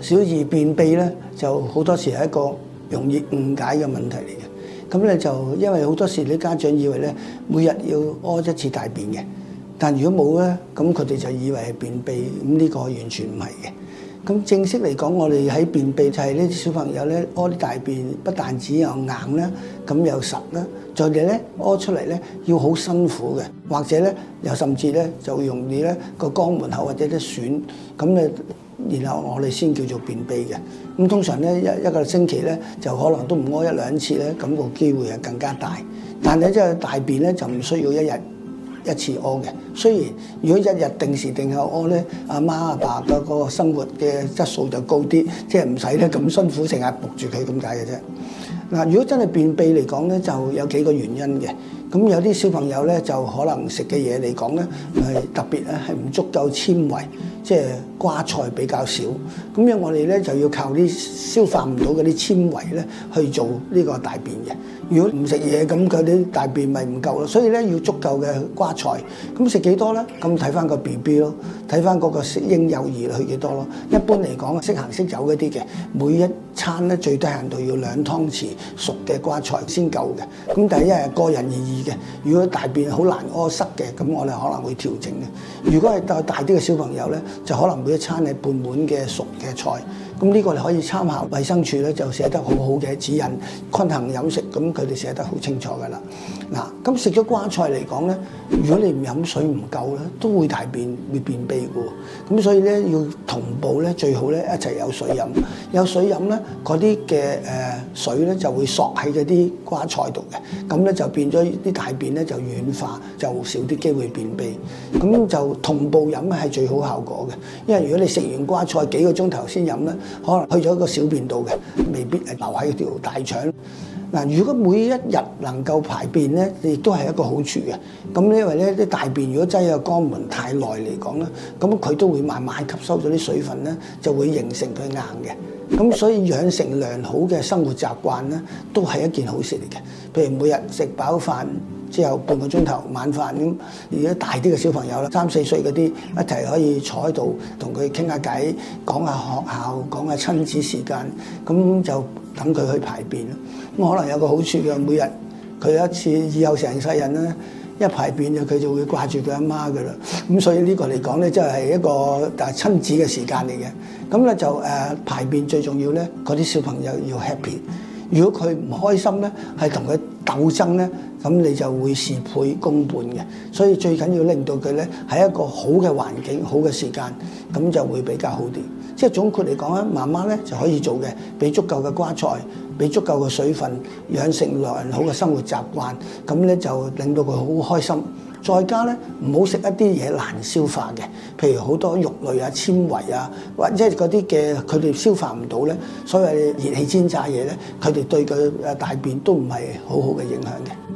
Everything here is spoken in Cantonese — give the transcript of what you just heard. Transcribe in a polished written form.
小兒便秘咧，就好多時係一個容易誤解嘅問題嚟嘅。咁咧就因為好多時啲家長以為咧每日要屙一次大便嘅，但如果冇咧，咁佢哋就以為係便秘，咁呢個完全唔係嘅。咁正式嚟講，我哋喺便秘就係呢啲小朋友咧屙啲大便，不但止又硬啦，咁又實啦，再嚟咧屙出嚟咧要好辛苦嘅，或者咧又甚至咧就容易咧個肛門口或者啲損，咁咧然後我哋先叫做便秘嘅。咁通常咧一個星期咧就可能都唔屙一兩次咧，咁個機會係更加大。但係即係大便咧就唔需要一日一次屙嘅。雖然如果一日定時定候屙咧，阿媽阿爸嘅嗰個生活嘅質素就高啲，即係唔使咧咁辛苦成日焗住佢咁解嘅啫。嗱，如果真係便秘嚟講咧，就有幾個原因嘅。咁有啲小朋友咧就可能食嘅嘢嚟講咧，特別咧係唔足夠纖維，即係瓜菜比較少。咁樣我哋咧就要靠啲消化唔到嗰啲纖維咧去做呢個大便嘅。如果唔食嘢，咁佢啲大便咪唔夠咯。所以咧要足夠嘅瓜菜。咁食幾多咧？咁睇翻個 BB 咯，睇翻嗰個適嬰幼兒去幾多咯。一般嚟講，識行識走嗰啲嘅，每一餐咧最低限度要2湯匙熟嘅瓜菜先夠嘅。咁但係因為個人而異嘅，如果大便好難屙塞嘅，咁我哋可能會調整嘅。如果係大啲嘅小朋友咧，就可能每一餐係半碗嘅熟嘅菜。咁呢個你可以參考衛生署咧就寫得好好嘅指引，均衡飲食，咁佢哋寫得好清楚㗎啦。嗱，咁食咗瓜菜嚟講咧，如果你唔飲水唔夠咧，都會大便會便秘嘅喎。咁所以咧要同步咧，最好咧一齊有水飲。有水飲咧，嗰啲嘅水咧就會索喺嗰啲瓜菜度嘅，咁咧就變咗啲大便咧就軟化，就少啲機會便秘。咁就同步飲係最好效果嘅，因為如果你食完瓜菜幾個鐘頭先飲咧，可能去咗個小便道嘅，未必係留喺條大腸。嗱，如果每一日能夠排便咧，亦都係一個好處嘅。咁因為咧啲大便如果擠喺個肛門太耐嚟講咧，咁佢都會慢慢吸收咗啲水分咧，就會形成佢硬嘅。咁所以養成良好嘅生活習慣咧，都係一件好事嚟嘅。譬如每日食飽飯之後半個鐘頭晚飯咁，如果大啲嘅小朋友啦，3、4歲嗰啲一齊可以坐喺度同佢傾下偈，講下學校，講下親子時間，咁就等佢去排便咯。咁可能有個好處嘅，每日佢一次以後成世人咧，一排便佢就會掛住佢阿媽噶啦。咁所以呢個嚟講咧，真係一個親子嘅時間嚟嘅。咁咧就排便最重要咧，嗰啲小朋友要 happy。如果佢唔開心咧，係同佢鬥爭咧，咁你就會事倍功半嘅。所以最緊要令到佢咧係一個好嘅環境、好嘅時間，咁就會比較好啲。即係總括嚟講咧，媽媽咧就可以做嘅，俾足夠嘅瓜菜，俾足夠嘅水分，養成良好嘅生活習慣，咁咧就令到佢好開心。再加咧唔好食一啲嘢難消化嘅，譬如好多肉類啊、纖維啊，或者嗰啲嘅佢哋消化唔到咧，所謂熱氣煎炸嘢咧，佢哋對佢大便都唔係好好嘅影響嘅。